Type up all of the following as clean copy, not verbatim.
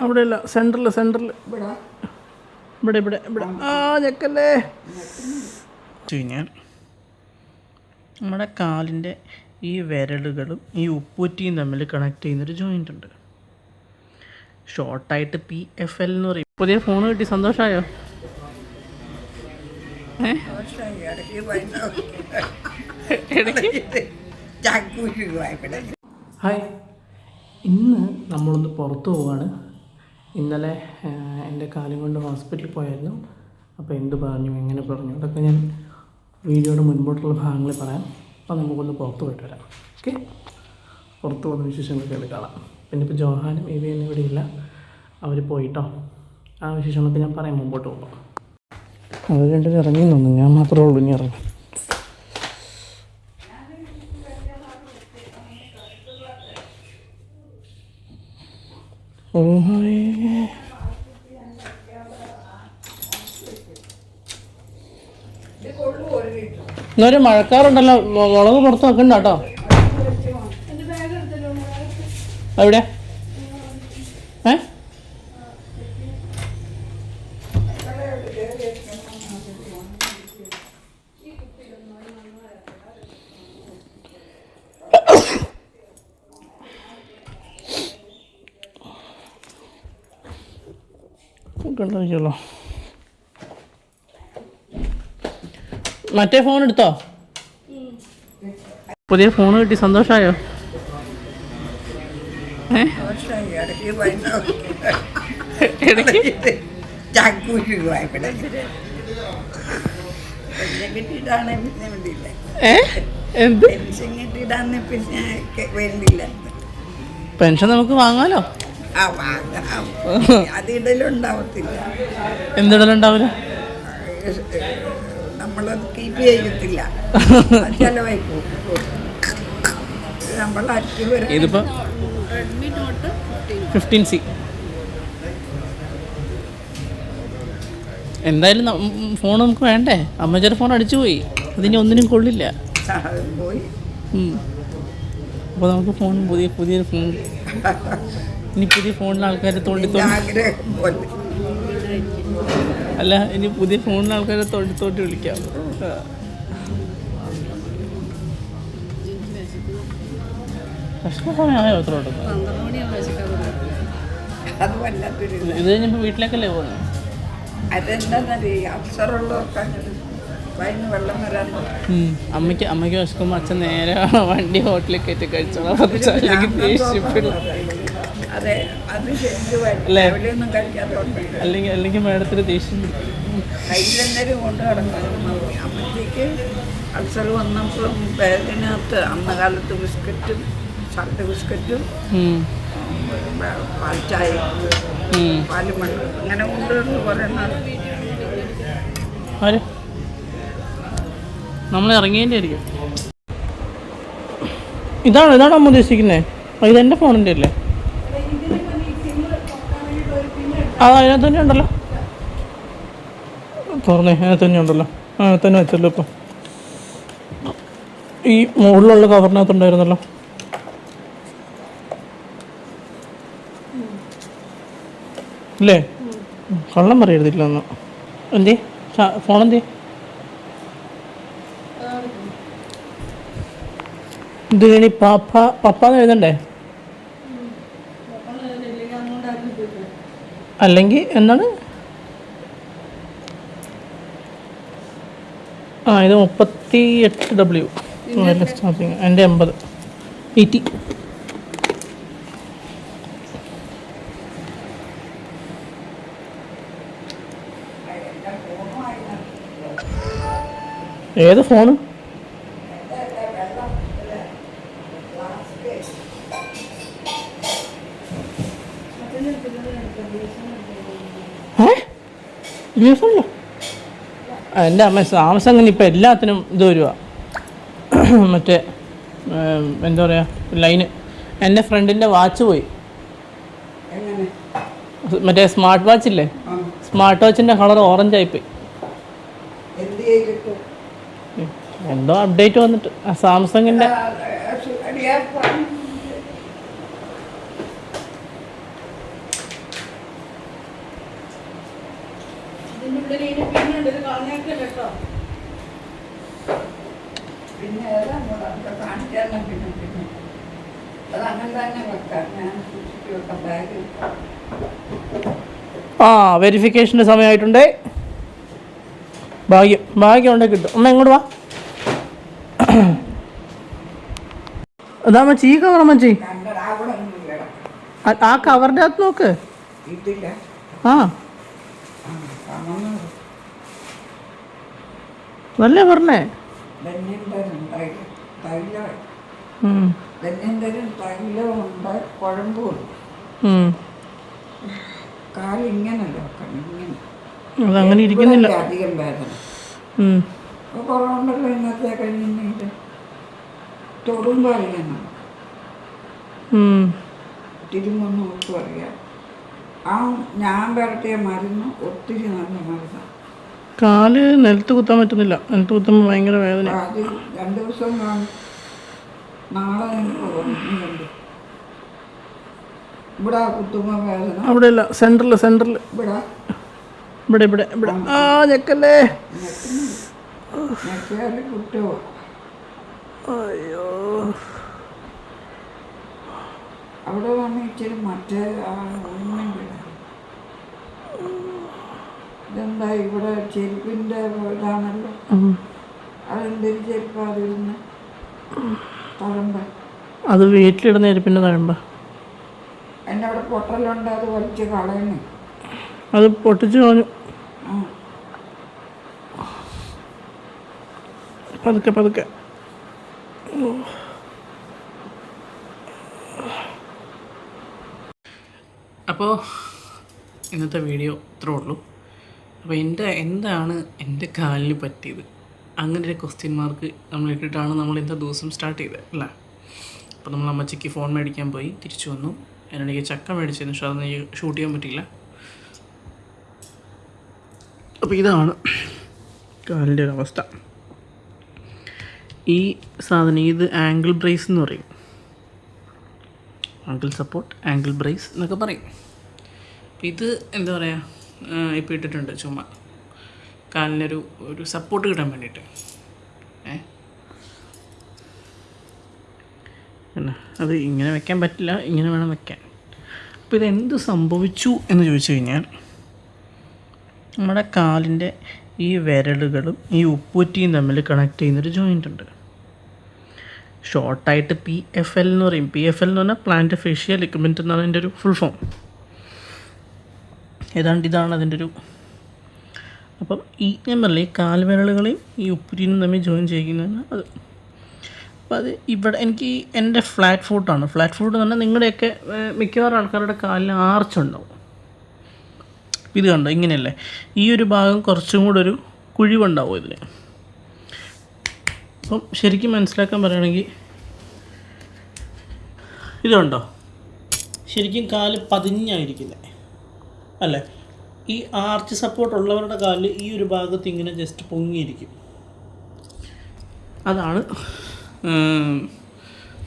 അവിടെ അല്ല, സെൻറ്ററിൽ ഇവിടെ ഇവിടെ ഇവിടെ. ആ ഞെക്കല്ലേ. കഴിഞ്ഞാൽ നമ്മുടെ കാലിൻ്റെ ഈ വിരലുകളും ഈ ഉപ്പൂറ്റിയും തമ്മിൽ കണക്ട് ചെയ്യുന്നൊരു ജോയിൻ്റ് ഉണ്ട്. ഷോർട്ടായിട്ട് PFL എന്ന് പറയും. പുതിയ ഫോൺ കിട്ടി, സന്തോഷമായോ? ഹായ്, ഇന്ന് നമ്മളൊന്ന് പുറത്തു പോവാണ്. ഇന്നലെ എൻ്റെ കാലും കൊണ്ട് ഹോസ്പിറ്റലിൽ പോയായിരുന്നു. അപ്പോൾ എന്ത് പറഞ്ഞു, എങ്ങനെ പറഞ്ഞു, അതൊക്കെ ഞാൻ വീഡിയോയുടെ മുൻപോട്ടുള്ള ഭാഗങ്ങളിൽ പറയാം. അപ്പോൾ നമുക്കൊന്ന് പുറത്ത് പോയിട്ട് വരാം. ഓക്കെ, പുറത്ത് പോകുന്ന വിശേഷങ്ങളൊക്കെ കാണാം. പിന്നെ ഇപ്പോൾ ജോഹാനും ഇവയൊന്നും ഇവിടെ ഇല്ല, അവർ പോയിട്ടോ. ആ വിശേഷങ്ങളൊക്കെ ഞാൻ പറയാം മുമ്പോട്ട് പോകുമ്പോൾ. അവർ രണ്ടുപേരും ഇറങ്ങി തോന്നുന്നു, ഞാൻ മാത്രമേ ഉള്ളൂ ഇനി ഇറങ്ങി. ഇന്നൊരു മഴക്കാറുണ്ടല്ലോ, മുളക് പുറത്ത് വെക്കണ്ട കേട്ടോ. എവിടെ കണ്ടോ? മറ്റേ ഫോൺ എടുത്തോ? പുതിയ ഫോൺ കിട്ടി, സന്തോഷമായോ? പെൻഷൻ നമുക്ക് വാങ്ങാലോ. എന്തിടലുണ്ടാവില്ല, നമ്മളത് കീപ്പ് ചെയ്യത്തില്ല, ചെലവായി പോകും. ഇതിപ്പോ 15C എന്തായാലും ഫോൺ നമുക്ക് വേണ്ടേ? അമ്മച്ചേടെ ഫോൺ അടിച്ചു പോയി, അതിന് ഒന്നിനും കൊള്ളില്ല. അപ്പോൾ നമുക്ക് ഫോൺ പുതിയ ഫോൺ, ഇനി പുതിയ ഫോണിൽ ആൾക്കാരെ തോണ്ടി അല്ല, ഇനി പുതിയ ഫോണിൽ ആൾക്കാരെ തോണ്ടി വിളിക്കാം. സമയമായോ എത്ര? ഇത് കഴിഞ്ഞപ്പോൾ വീട്ടിലേക്കല്ലേ പോകുന്നത്? അമ്മയ്ക്ക് വിശക്കുമ്പോൾ അച്ഛൻ നേരെ വണ്ടി ഹോട്ടലിൽ കയറ്റി കഴിച്ചോളാം. അല്ലെങ്കിൽ മേഡത്തിന് ദേഷ്യം കയ്യിലെന്നേരം കൊണ്ട് കിടന്നു. അമ്മയ്ക്ക് അൾസർ വന്നപ്പോൾ ബാഗിനകത്ത് അന്ന കാലത്ത് ബിസ്ക്കറ്റും സൾട്ട് ബിസ്ക്കറ്റും പാൽച്ചായ പാലും വെള്ളം അങ്ങനെ കൊണ്ടുവന്ന് പറയുന്നത്. നമ്മൾ ഇറങ്ങിയതിൻ്റെ ആയിരിക്കും. ഇതാണ് അമ്മ ഉദ്ദേശിക്കുന്നത്. ഇതെൻ്റെ ഫോണിൻ്റെ അല്ലേ? അതിനകത്ത് തന്നെ ഉണ്ടല്ലോ, തുറന്നേ, അതിനകത്ത് തന്നെ ഉണ്ടല്ലോ. തന്നെ വെച്ചല്ലോ. ഇപ്പം ഈ മുകളിലുള്ള കവറിനകത്തുണ്ടായിരുന്നല്ലോ. അല്ലേ? കള്ളം പറയരുതില്ല ഒന്ന്. എന്തേ ഫോണെന്തേ? ഇതിനി പപ്പാന്ന് എഴുതണ്ടേ? അല്ലെങ്കിൽ എന്താണ്? ഇത് 38W സ്റ്റാർട്ടിങ്. എൻ്റെ 80 ഏത് ഫോണ്? യൂസല്ലോ. എൻ്റെ അമ്മ സാംസങ്ങിന് ഇപ്പം എല്ലാത്തിനും ഇത് വരുക, മറ്റേ എന്താ പറയുക, ലൈന്. എൻ്റെ ഫ്രണ്ടിൻ്റെ വാച്ച് പോയി, മറ്റേ സ്മാർട്ട് വാച്ച് ഇല്ലേ, സ്മാർട്ട് വാച്ചിൻ്റെ കളർ ഓറഞ്ച് ആയിപ്പോയി. എന്തോ അപ്ഡേറ്റ് വന്നിട്ട് സാംസങ്ങിൻ്റെ. പിന്നെ ഏതാ കാണിച്ചു തന്നെ പിന്നെ അത് അങ്ങനെ തന്നെ വെക്കാം. ഞാൻ സൂക്ഷിച്ച് വെക്കാം ബാഗ്. ആ വെരിഫിക്കേഷൻ്റെ സമയമായിട്ടുണ്ട്. ഭാഗ്യം ഉണ്ടെങ്കിൽ കിട്ടും. ഒന്ന് എങ്ങോട്ട് വാ. അതാ മച്ചി, ഈ കവർ മച്ചി, കണ്ടത് അവിടെ ഒന്നും കിടക്കും. ആ കവറിൻ്റെ അകത്ത് നോക്ക്. ഇതില്ല. ആ കാണുന്നത് അതല്ലേ പറഞ്ഞേ. ധന്യന്തരം തൈലം ഉം. ധന്യന്തരം തൈലമുണ്ട്, കുഴമ്പുണ്ട്. കാലിങ്ങനെ വെക്കണം, ഇങ്ങനെ. അതങ്ങനെ ഇരിക്കുന്നില്ല. ഇവിടെ അധികം വേദന. അപ്പോൾ കുറവുണ്ടല്ലോ ഇന്നത്തെ കഴിഞ്ഞിട്ട് തൊടുമ്പോൾ അറിയണം, തിരുമ്പൊന്നും ഒട്ടും അറിയാം. ആ ഞാൻ പുരട്ടിയ മരുന്ന് ഒത്തിരി നല്ല മരുന്നാണ്. കാല് നിലത്ത് കുത്താൻ പറ്റുന്നില്ല. നിലത്ത് കുത്തുമ്പോൾ ഭയങ്കര വേദന. അത് 2 ദിവസം കാണും. നാളെ എനിക്ക് കണ്ടു. ഇവിടെ കുത്തുമ്പോൾ വേദന. അവിടെ ഇല്ല, സെൻറ്ററിൽ ഇവിടെ ഇവിടെ ആ ഞെക്കല്ലേ. നെക്കാല് കുത്തുമോ? അയ്യോ, അവിടെ വന്ന് ഇച്ചിരി മറ്റേ ഒന്നും കിടക്കും. ഇതെന്താ ഇവിടെ ചെരുപ്പിൻ്റെ ഇതാണല്ലോ. അതെന്തൊരു ചെരുപ്പാണ് അതിരുന്ന് തഴമ്പ. അത് വീട്ടിലിടുന്ന ചെരുപ്പിൻ്റെ തഴമ്പ. എൻ്റെ അവിടെ പൊട്ടലുണ്ട്, അത് വലിച്ച് കളയണേ. അത് പൊട്ടിച്ച് കളഞ്ഞു. പതുക്കെ. അപ്പോൾ ഇന്നത്തെ വീഡിയോ ഇത്രേ ഉള്ളൂ. അപ്പോൾ എന്താണ് എൻ്റെ കാലിന് പറ്റിയത്, അങ്ങനെ ഒരു ക്വസ്റ്റ്യൻ മാർക്ക് നമ്മൾ ഇട്ടിട്ടാണ് നമ്മൾ ഇന്നത്തെ ദിവസം സ്റ്റാർട്ട് ചെയ്തത് അല്ലേ. അപ്പോൾ നമ്മൾ അമ്മച്ചിക്ക് ഫോൺ മേടിക്കാൻ പോയി, തിരിച്ചു വന്നു. അതിനിടയ്ക്ക് ചക്ക മേടിച്ചതിന് പക്ഷേ അതൊന്നും ഷൂട്ട് ചെയ്യാൻ പറ്റിയില്ല. അപ്പോൾ ഇതാണ് കാലിൻ്റെ ഒരു അവസ്ഥ. ഈ സാധനം ഇത് ആംഗിൾ ബ്രേസ് എന്ന് പറയും. ആംഗിൾ സപ്പോർട്ട്, ആംഗിൾ ബ്രേസ് എന്നൊക്കെ പറയും. ഇത് എന്താ പറയുക, ഇപ്പോൾ ഇട്ടിട്ടുണ്ട് ചുമ്മാ കാലിനൊരു സപ്പോർട്ട് കിട്ടാൻ വേണ്ടിയിട്ട്. പിന്നെ അത് ഇങ്ങനെ വെക്കാൻ പറ്റില്ല, ഇങ്ങനെ വേണം വെക്കാൻ. അപ്പോൾ ഇതെന്ത് സംഭവിച്ചു എന്ന് ചോദിച്ചു കഴിഞ്ഞാൽ, നമ്മുടെ കാലിൻ്റെ ഈ വിരലുകളും ഈ ഉപ്പൂറ്റിയും തമ്മിൽ കണക്ട് ചെയ്യുന്നൊരു ജോയിൻ്റ് ഉണ്ട്. ഷോർട്ടായിട്ട് PFL എന്ന് പറയും. PFL എന്ന് പറഞ്ഞാൽ പ്ലാന്റ് ഫേഷ്യൽ ലിഗമെൻറ്റ് എന്നാണ് അതിൻ്റെ ഒരു ഫുൾ ഫോം. ഇതാണ് അതിൻ്റെ ഒരു. അപ്പം ഞാൻ പറഞ്ഞില്ലേ, ഈ കാൽവിരലുകളെയും ഈ ഉപ്പൂറ്റിയും തമ്മിൽ ജോയിൻ ചെയ്യുന്നതാണ് അത്. അപ്പോൾ അത് ഇവിടെ എനിക്ക് എൻ്റെ ഫ്ലാറ്റ് ഫുട്ടാണ്. ഫ്ലാറ്റ് ഫുട്ട് എന്ന് പറഞ്ഞാൽ നിങ്ങളുടെയൊക്കെ മിക്കവാറും ആൾക്കാരുടെ കാലിൽ ആർച്ചുണ്ടാവും. ഇത് കണ്ടോ, ഇങ്ങനെയല്ലേ. ഈ ഒരു ഭാഗം കുറച്ചും കൂടെ ഒരു കുഴിവുണ്ടാവും ഇതിന്. അപ്പം ശരിക്കും മനസ്സിലാക്കാൻ പറയുകയാണെങ്കിൽ ഇതുണ്ടോ, ശരിക്കും കാല് പതിഞ്ഞായിരിക്കുന്നത് അല്ലേ. ഈ ആർച്ച് സപ്പോർട്ട് ഉള്ളവരുടെ കാലിൽ ഈ ഒരു ഭാഗത്ത് ഇങ്ങനെ ജസ്റ്റ് പൊങ്ങിയിരിക്കും. അതാണ്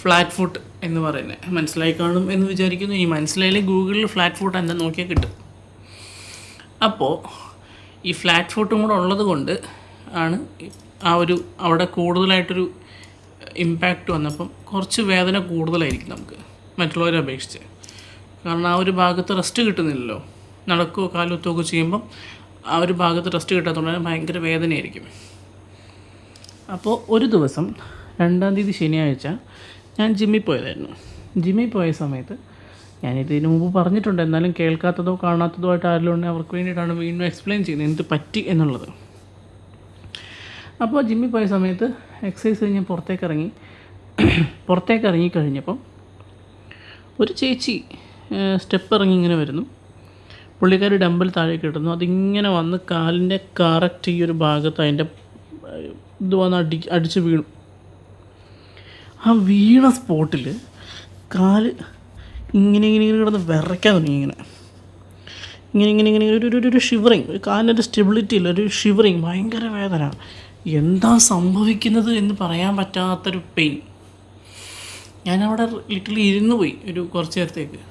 ഫ്ലാറ്റ് ഫുട്ട് എന്ന് പറയുന്നത്. മനസ്സിലായി കാണും എന്ന് വിചാരിക്കുന്നു. ഈ മനസ്സിലായാലും ഗൂഗിളിൽ ഫ്ലാറ്റ് ഫുട്ട് എന്താ നോക്കിയാൽ കിട്ടും. അപ്പോൾ ഈ ഫ്ലാറ്റ് ഫുട്ടും കൂടെ ഉള്ളത് കൊണ്ട് ആണ് അവിടെ കൂടുതലായിട്ടൊരു ഇമ്പാക്റ്റ് വന്നപ്പം കുറച്ച് വേദന കൂടുതലായിരിക്കും നമുക്ക് മറ്റുള്ളവരെ അപേക്ഷിച്ച്. കാരണം ആ ഒരു ഭാഗത്ത് റെസ്റ്റ് കിട്ടുന്നില്ലല്ലോ. നടക്കുകയോ കാലുത്തുകയോ ചെയ്യുമ്പം ആ ഒരു ഭാഗത്ത് റെസ്റ്റ് കിട്ടാത്തതുകൊണ്ട് ഭയങ്കര വേദനയായിരിക്കും. അപ്പോൾ ഒരു ദിവസം 2-ാം തീയതി ശനിയാഴ്ച ഞാൻ ജിമ്മിൽ പോയതായിരുന്നു. ജിമ്മിൽ പോയ സമയത്ത് ഞാനിതിന് മുമ്പ് പറഞ്ഞിട്ടുണ്ട്, എന്നാലും കേൾക്കാത്തതോ കാണാത്തതോ ആയിട്ട് ആരെങ്കിലും ഉണ്ടെങ്കിൽ അവർക്ക് വേണ്ടിയിട്ടാണ് വീണ്ടും എക്സ്പ്ലെയിൻ ചെയ്യുന്നത് എന്ത് പറ്റി എന്നുള്ളത്. അപ്പോൾ ജിമ്മിൽ പോയ സമയത്ത് എക്സസൈസ് കഴിഞ്ഞ് പുറത്തേക്ക് ഇറങ്ങി കഴിഞ്ഞപ്പം ഒരു ചേച്ചി സ്റ്റെപ്പ് ഇറങ്ങി ഇങ്ങനെ വരുന്നു. പുള്ളിക്കാരി ഡമ്പൽ താഴേക്ക് ഇടുന്നു. അതിങ്ങനെ വന്ന് കാലിൻ്റെ കറക്റ്റ് ഈ ഒരു ഭാഗത്ത് അതിൻ്റെ ഇത് വന്ന് അടിച്ച് വീണു. ആ വീണ സ്പോട്ടിൽ കാല് ഇങ്ങനെ കിടന്ന് വിറയ്ക്കാൻ തുടങ്ങി. ഇങ്ങനെ ഒരു ഷിവറിങ്, കാലിനൊരു സ്റ്റെബിലിറ്റി ഇല്ല, ഒരു ഷിവറിങ്, ഭയങ്കര വേദന. എന്താ സംഭവിക്കുന്നത് എന്ന് പറയാൻ പറ്റാത്തൊരു പെയിൻ. ഞാനവിടെ ലിറ്ററലി ഇരുന്ന് പോയി ഒരു കുറച്ച് നേരത്തേക്ക്.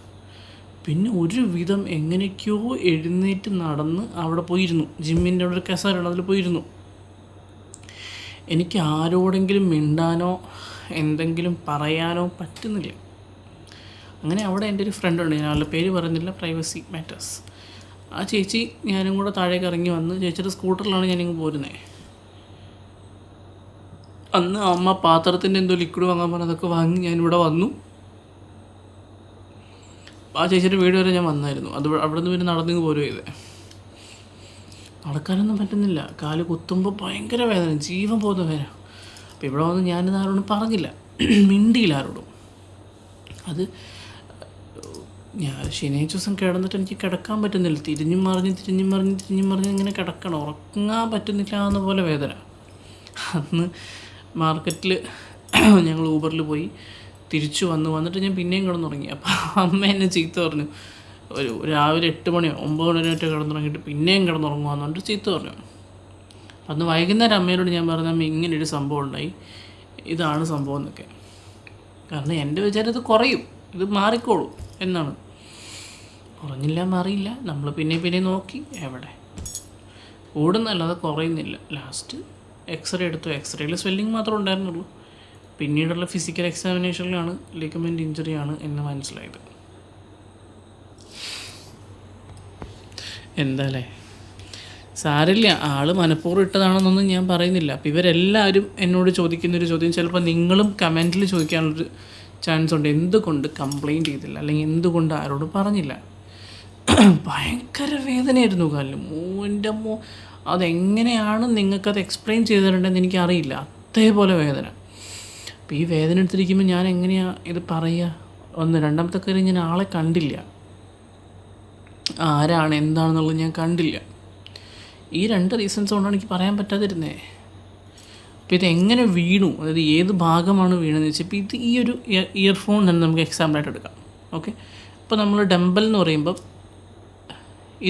പിന്നെ ഒരു വിധം എങ്ങനെയൊക്കെയോ എഴുന്നേറ്റ് നടന്ന് അവിടെ പോയിരുന്നു. ജിമ്മിൻ്റെ അവിടെ ഒരു കസേരയാണ്, അതിൽ പോയിരുന്നു. എനിക്ക് ആരോടെങ്കിലും മിണ്ടാനോ എന്തെങ്കിലും പറയാനോ പറ്റുന്നില്ല. അങ്ങനെ അവിടെ എൻ്റെ ഒരു ഫ്രണ്ടുണ്ട്, ഞാൻ അവളുടെ പേര് പറയുന്നില്ല, പ്രൈവസി മാറ്റേഴ്സ്. ആ ചേച്ചി ഞാനും കൂടെ താഴേക്ക് ഇറങ്ങി വന്ന് ചേച്ചിയുടെ സ്കൂട്ടറിലാണ് ഞാനിങ്ങ് പോരുന്നത്. അന്ന് അമ്മ പാത്രത്തിൻ്റെ എന്തോ ലിക്വിഡ് വാങ്ങാൻ പറഞ്ഞതൊക്കെ വാങ്ങി ഞാനിവിടെ വന്നു. ആ ചേച്ചിയുടെ വീട് വരെ ഞാൻ വന്നായിരുന്നു. അത് അവിടെ നിന്ന് പിന്നെ നടന്നു പോരുക ചെയ്തേ. നടക്കാനൊന്നും പറ്റുന്നില്ല, കാല് കുത്തുമ്പോൾ ഭയങ്കര വേദന, ജീവൻ പോകുന്ന വേദന. അപ്പോൾ ഇവിടെ വന്ന് ഞാനിത് ആരോടും പറഞ്ഞില്ല, മിണ്ടിയില്ല ആരോടും. അത് ഞാൻ ശനിയാഴ്ച ദിവസം കിടന്നിട്ട് എനിക്ക് കിടക്കാൻ പറ്റുന്നില്ല, തിരിഞ്ഞും മറിഞ്ഞ് ഇങ്ങനെ കിടക്കണം, ഉറങ്ങാൻ പറ്റുന്നില്ല എന്ന പോലെ വേദന. അന്ന് മാർക്കറ്റിൽ ഞങ്ങൾ ഊബറിൽ പോയി തിരിച്ചു വന്നിട്ട് ഞാൻ പിന്നെയും കിടന്നുറങ്ങി. അപ്പോൾ അമ്മ എന്നെ ചീത്ത പറഞ്ഞു, ഒരു രാവിലെ 8 മണിയോ 9 മണി വരെ കിടന്നുറങ്ങിയിട്ട് പിന്നെയും കിടന്നുറങ്ങുവാന്ന് പറഞ്ഞിട്ട് ചീത്ത പറഞ്ഞു. അന്ന് വൈകുന്നേരം അമ്മയോട് ഞാൻ പറഞ്ഞ, അമ്മ ഇങ്ങനൊരു സംഭവം ഉണ്ടായി, ഇതാണ് സംഭവം എന്നൊക്കെ. കാരണം എൻ്റെ വിചാരം ഇത് കുറയും, ഇത് മാറിക്കോളൂ എന്നാണ്. കുറഞ്ഞില്ല, മാറിയില്ല. നമ്മൾ പിന്നെ നോക്കി, എവിടെ കൂടുന്നല്ലാതെ കുറയുന്നില്ല. ലാസ്റ്റ് എക്സ്റേ എടുത്തു. എക്സ്റേയിൽ സ്വെല്ലിങ് മാത്രമേ ഉണ്ടായിരുന്നുള്ളൂ. പിന്നീടുള്ള ഫിസിക്കൽ എക്സാമിനേഷനിലാണ് ലിഗമെൻ്റ് ഇഞ്ചുറിയാണ് എന്ന് മനസ്സിലായത്. എന്താല്ലേ, സാരില്ല, ആൾ മനഃപൂർവ്വം ഇട്ടതാണെന്നൊന്നും ഞാൻ പറയുന്നില്ല. അപ്പോൾ ഇവരെല്ലാവരും എന്നോട് ചോദിക്കുന്നൊരു ചോദ്യം, ചിലപ്പോൾ നിങ്ങളും കമൻറ്റിൽ ചോദിക്കാനുള്ളൊരു ചാൻസ് ഉണ്ട്, എന്തുകൊണ്ട് കംപ്ലയിൻറ്റ് ചെയ്തില്ല, അല്ലെങ്കിൽ എന്തുകൊണ്ട് ആരോടും പറഞ്ഞില്ല. ഭയങ്കര വേദനയായിരുന്നു കാലിന്. മോൻ്റെ അതെങ്ങനെയാണ് നിങ്ങൾക്കത് എക്സ്പ്ലെയിൻ ചെയ്ത് തരേണ്ടതെന്ന് എനിക്കറിയില്ല, അതേപോലെ വേദന. അപ്പോൾ ഈ വേദന എടുത്തിരിക്കുമ്പോൾ ഞാൻ എങ്ങനെയാണ് ഇത് പറയുക? രണ്ടാമത്തെ കാര്യം, ഞാൻ ആളെ കണ്ടില്ല, ആരാണ് എന്താണെന്നുള്ളത് ഞാൻ കണ്ടില്ല. ഈ 2 റീസൺസ് കൊണ്ടാണ് എനിക്ക് പറയാൻ പറ്റാതിരുന്നത്. അപ്പോൾ ഇതെങ്ങനെ വീണു, അതായത് ഏത് ഭാഗമാണ് വീണെന്ന് വെച്ചാൽ, ഇപ്പോൾ ഇത് ഈ ഒരു ഇയർഫോൺ തന്നെ നമുക്ക് എക്സാമ്പിളായിട്ട് എടുക്കാം. ഓക്കെ, ഇപ്പോൾ നമ്മൾ ഡംബൽ എന്ന് പറയുമ്പോൾ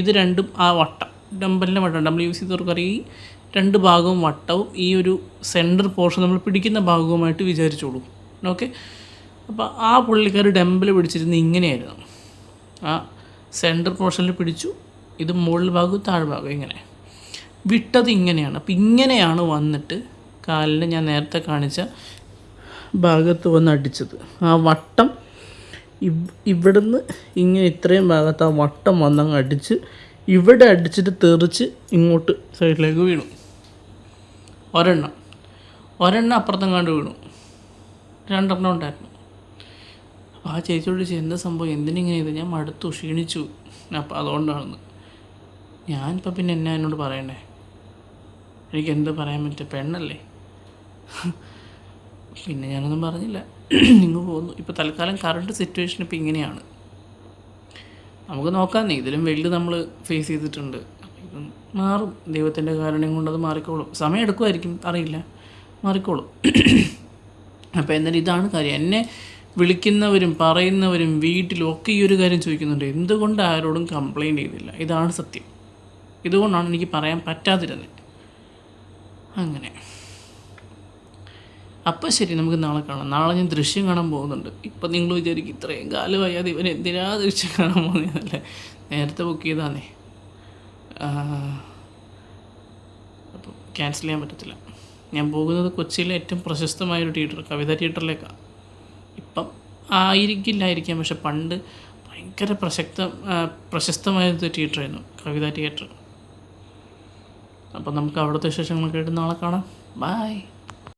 ഇത് രണ്ടും ആ വട്ടം, ഡംബലിൻ്റെ വട്ടം നമ്മൾ യൂസ് ചെയ്തവർക്കറിയാം, ഈ 2 ഭാഗവും വട്ടവും ഈ ഒരു സെൻറ്റർ പോർഷൻ നമ്മൾ പിടിക്കുന്ന ഭാഗവുമായിട്ട് വിചാരിച്ചോളൂ. ഓക്കെ, അപ്പോൾ ആ പുള്ളിക്കാർ ഡംബൽ പിടിച്ചിരുന്ന് ഇങ്ങനെയായിരുന്നു, ആ സെൻറ്റർ പോർഷനിൽ പിടിച്ചു, ഇത് മുകളിൽ ഭാഗവും താഴ്ഭാഗവും ഇങ്ങനെ വിട്ടത് ഇങ്ങനെയാണ്. അപ്പോൾ ഇങ്ങനെയാണ് വന്നിട്ട് കാലിന് ഞാൻ നേരത്തെ കാണിച്ച ഭാഗത്ത് വന്ന് അടിച്ചത്. ആ വട്ടം ഇവിടുന്ന് ഇങ്ങനെ ഇത്രയും ഭാഗത്ത് ആ വട്ടം വന്നങ്ങ് അടിച്ച് ഇവിടെ അടിച്ചിട്ട് തെറിച്ച് ഇങ്ങോട്ട് സൈഡിലേക്ക് വീണു. ഒരെണ്ണം അപ്പുറത്തെങ്ങാണ്ട് വീണു, 2 ഉണ്ടായിരുന്നു. അപ്പോൾ ആ ചേച്ചിയോട് ചോദിച്ചു, എന്താ സംഭവം, എന്തിനിങ്ങനെ ഇത്? ഞാൻ മടുത്തു, ക്ഷീണിച്ചു, അപ്പോൾ അതുകൊണ്ടാണെന്ന്. ഞാനിപ്പോൾ പിന്നെ എന്നോട് പറയണ്ടേ, എനിക്ക് എന്ത് പറയാൻ പറ്റും, പെണ്ണല്ലേ. പിന്നെ ഞാനൊന്നും പറഞ്ഞില്ല, നിങ്ങൾ പോന്നു. ഇപ്പോൾ തൽക്കാലം കറണ്ട് സിറ്റുവേഷൻ ഇപ്പോൾ ഇങ്ങനെയാണ്. നമുക്ക് നോക്കാമെന്നേ, ഇതിലും വലുത് നമ്മൾ ഫേസ് ചെയ്തിട്ടുണ്ട്. അപ്പോൾ ഇത് മാറും, ദൈവത്തിൻ്റെ കാരുണ്യം കൊണ്ട് അത് മാറിക്കോളും. സമയം എടുക്കുമായിരിക്കും, അറിയില്ല, മാറിക്കോളും. അപ്പോൾ എന്നാലും ഇതാണ് കാര്യം. എന്നെ വിളിക്കുന്നവരും പറയുന്നവരും വീട്ടിലും ഒക്കെ ഈ ഒരു കാര്യം ചോദിക്കുന്നുണ്ട്, എന്തുകൊണ്ട് ആരോടും കംപ്ലയിൻ്റ് ചെയ്തില്ല. ഇതാണ് സത്യം. ഇതുകൊണ്ടാണ് എനിക്ക് പറയാൻ പറ്റാതിരുന്നത്. അങ്ങനെ, അപ്പം ശരി, നമുക്ക് നാളെ കാണാം. നാളെ ഞാൻ ദൃശ്യം കാണാൻ പോകുന്നുണ്ട്. ഇപ്പം നിങ്ങൾ വിചാരിക്കും, ഇത്രയും കാലമായി അത് ഇവൻ എന്തിനാ ദൃശ്യം കാണാൻ പോകുന്നതല്ലേ, നേരത്തെ ബുക്ക് ചെയ്താന്നേ. അപ്പം ക്യാൻസൽ ചെയ്യാൻ പറ്റത്തില്ല. ഞാൻ പോകുന്നത് കൊച്ചിയിലെ ഏറ്റവും പ്രശസ്തമായൊരു തിയേറ്റർ, കവിത തിയേറ്ററിലേക്കാണ്. ഇപ്പം ആയിരിക്കില്ലായിരിക്കാം, പക്ഷെ പണ്ട് ഭയങ്കര പ്രശസ്തമായൊരു തിയേറ്ററായിരുന്നു കവിത തിയേറ്റർ. അപ്പം നമുക്ക് അവിടുത്തെ വിശേഷങ്ങളൊക്കെ ആയിട്ട് നാളെ കാണാം. ബൈ.